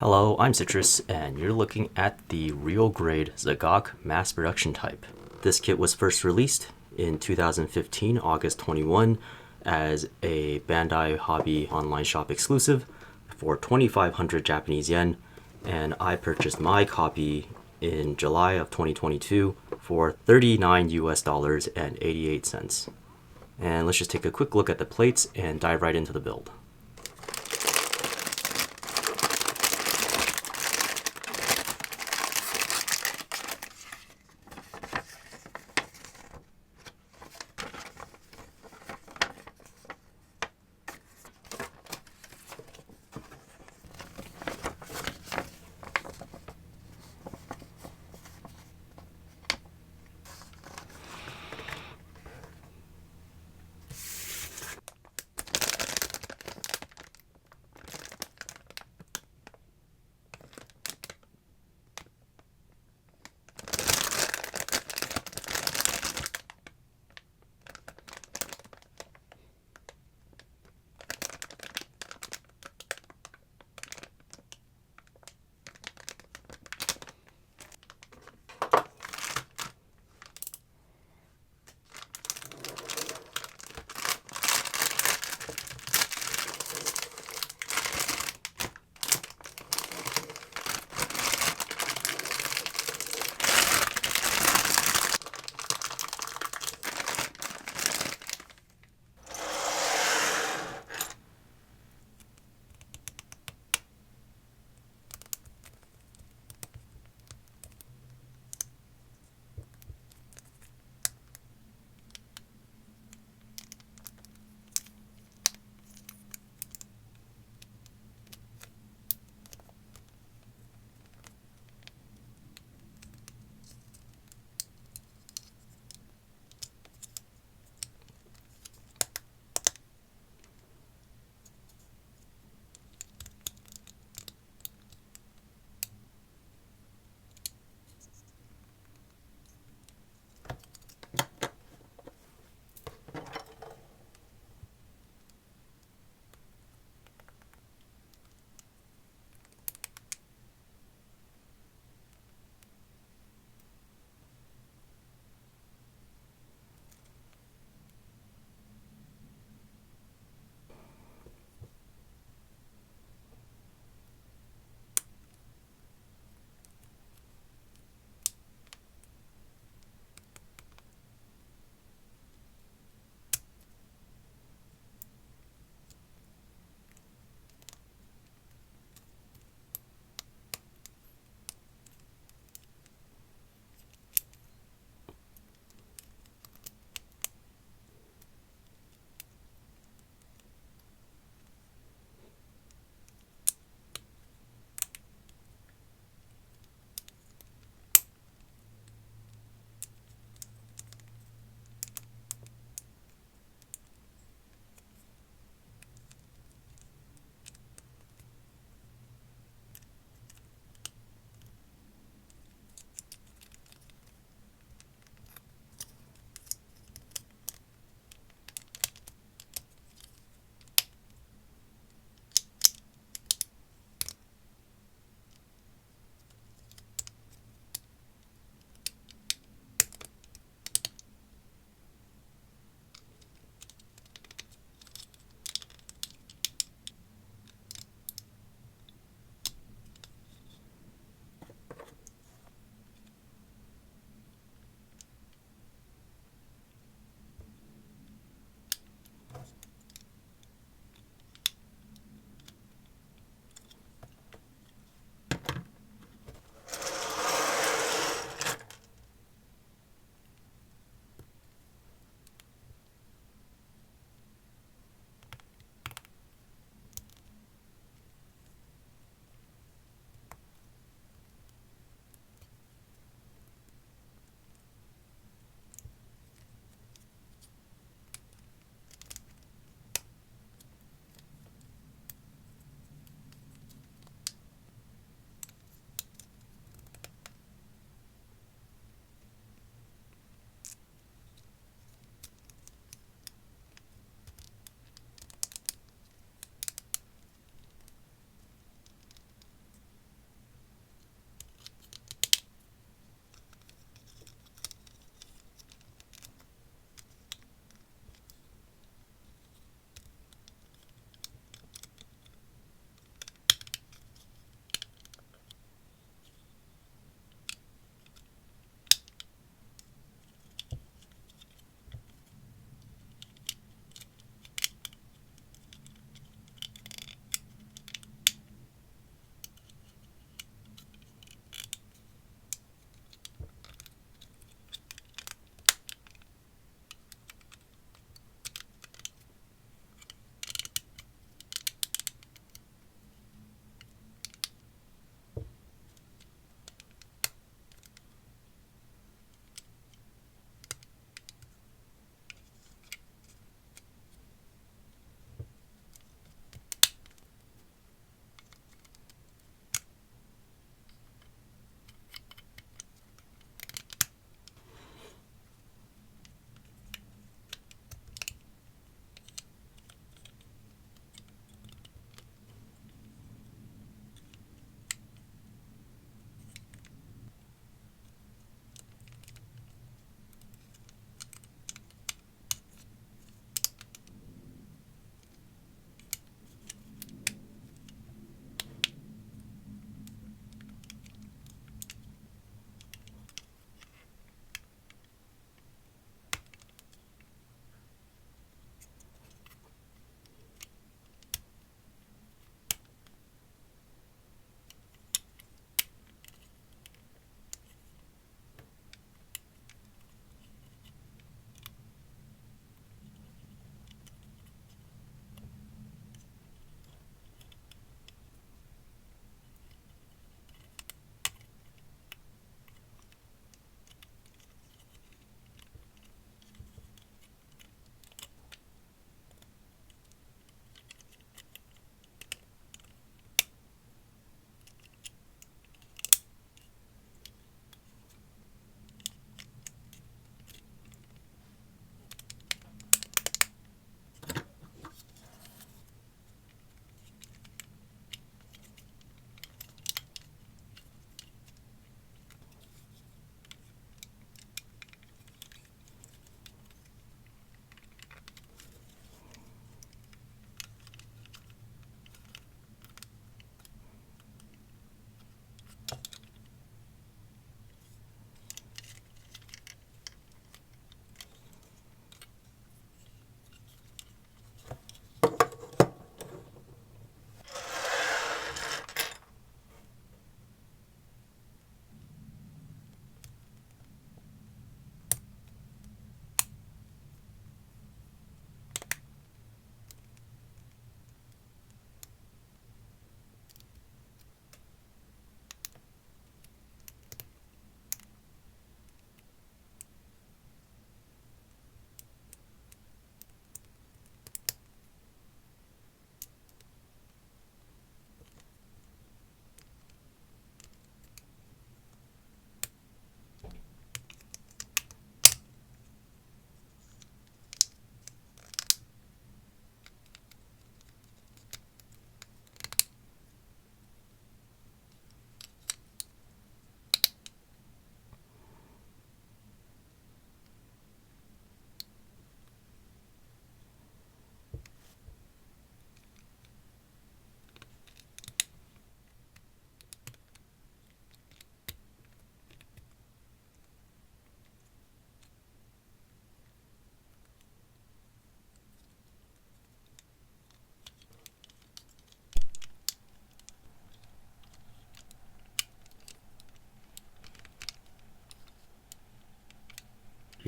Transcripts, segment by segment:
Hello, I'm Citrus, and you're looking at the real grade Zagok mass production type. This kit was first released in 2015, August 21, as a Bandai Hobby online shop exclusive for 2,500 Japanese yen, and I purchased my copy in July of 2022 for 39 US dollars and 88 cents. And let's just take a quick look at the plates and dive right into the build.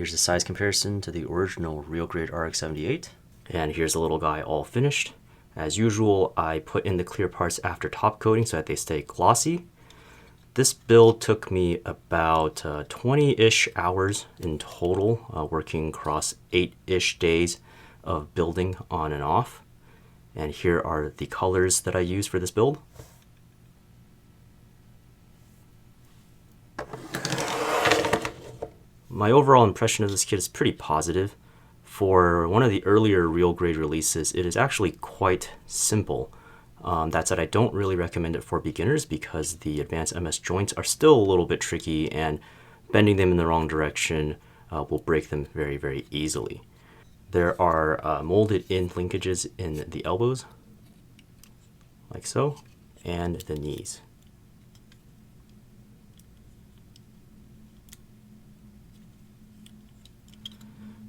Here's the size comparison to the original Real Grade RX-78. And here's the little guy all finished. As usual, I put in the clear parts after top coating so that they stay glossy. This build took me about 20-ish hours in total, working across 8-ish days of building on and off. And here are the colors that I used for this build. My overall impression of this kit is pretty positive. For one of the earlier Real Grade releases, it is actually quite simple. That said, I don't really recommend it for beginners because the advanced MS joints are still a little bit tricky, and bending them in the wrong direction will break them very, very easily. There are molded in linkages in the elbows, like so, and the knees.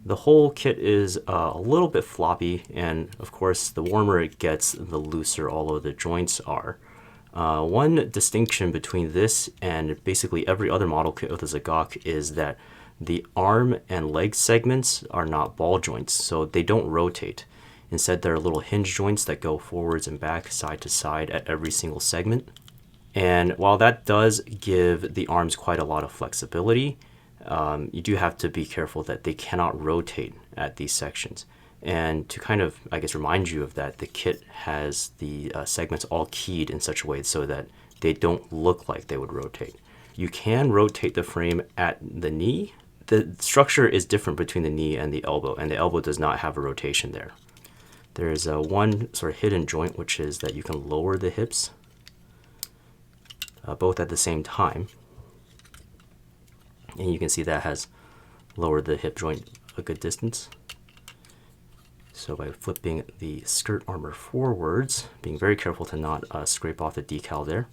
The whole kit is a little bit floppy, and of course the warmer it gets, the looser all of the joints are. One distinction between this and basically every other model kit of the Zagok is that the arm and leg segments are not ball joints, so they don't rotate. Instead, there are little hinge joints that go forwards and back, side to side at every single segment. And while that does give the arms quite a lot of flexibility, you do have to be careful that they cannot rotate at these sections. And to kind of, I guess, remind you of that, the kit has the segments all keyed in such a way so that they don't look like they would rotate. You can rotate the frame at the knee. The structure is different between the knee and the elbow does not have a rotation there. There's one sort of hidden joint, which is that you can lower the hips both at the same time. And you can see that has lowered the hip joint a good distance. So by flipping the skirt armor forwards, being very careful to not scrape off the decal there,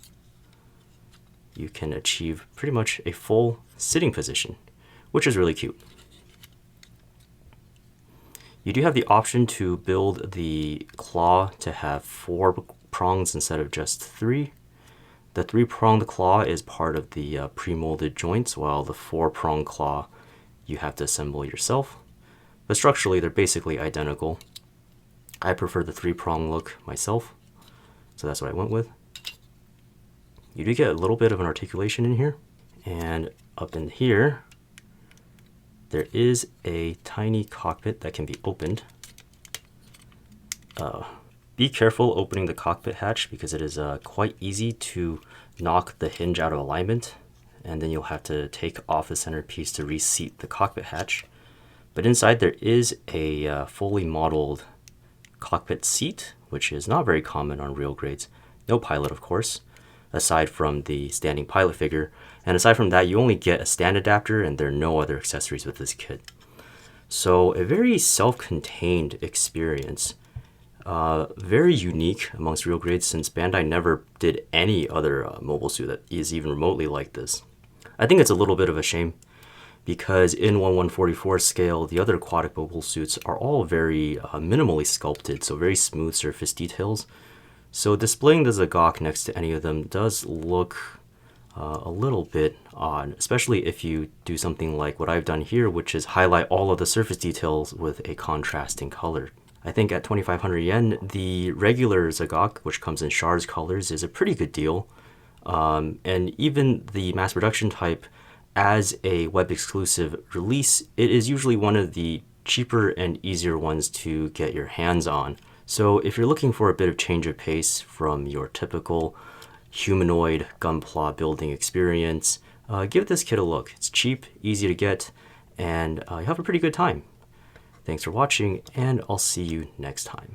you can achieve pretty much a full sitting position, which is really cute. You do have the option to build the claw to have 4 prongs instead of just 3. The 3-pronged claw is part of the pre-molded joints, while the 4-pronged claw you have to assemble yourself. But structurally, they're basically identical. I prefer the 3-prong look myself, so that's what I went with. You do get a little bit of an articulation in here, and up in here, there is a tiny cockpit that can be opened. Be careful opening the cockpit hatch because it is quite easy to knock the hinge out of alignment, and then you'll have to take off the centerpiece to reseat the cockpit hatch. But inside there is a fully modeled cockpit seat, which is not very common on Real Grades. No pilot, of course, aside from the standing pilot figure. And aside from that, you only get a stand adapter, and there are no other accessories with this kit. So a very self-contained experience. Very unique amongst Real Grades since Bandai never did any other mobile suit that is even remotely like this. I think it's a little bit of a shame because in 1/144 scale, the other aquatic mobile suits are all very minimally sculpted, so very smooth surface details. So displaying the Zagok next to any of them does look a little bit odd, especially if you do something like what I've done here, which is highlight all of the surface details with a contrasting color. I think at 2,500 yen, the regular Zagok, which comes in Shards colors, is a pretty good deal. And even the mass production type, as a web exclusive release, it is usually one of the cheaper and easier ones to get your hands on. So if you're looking for a bit of change of pace from your typical humanoid gunpla building experience, give this kit a look. It's cheap, easy to get, and you have a pretty good time. Thanks for watching, and I'll see you next time.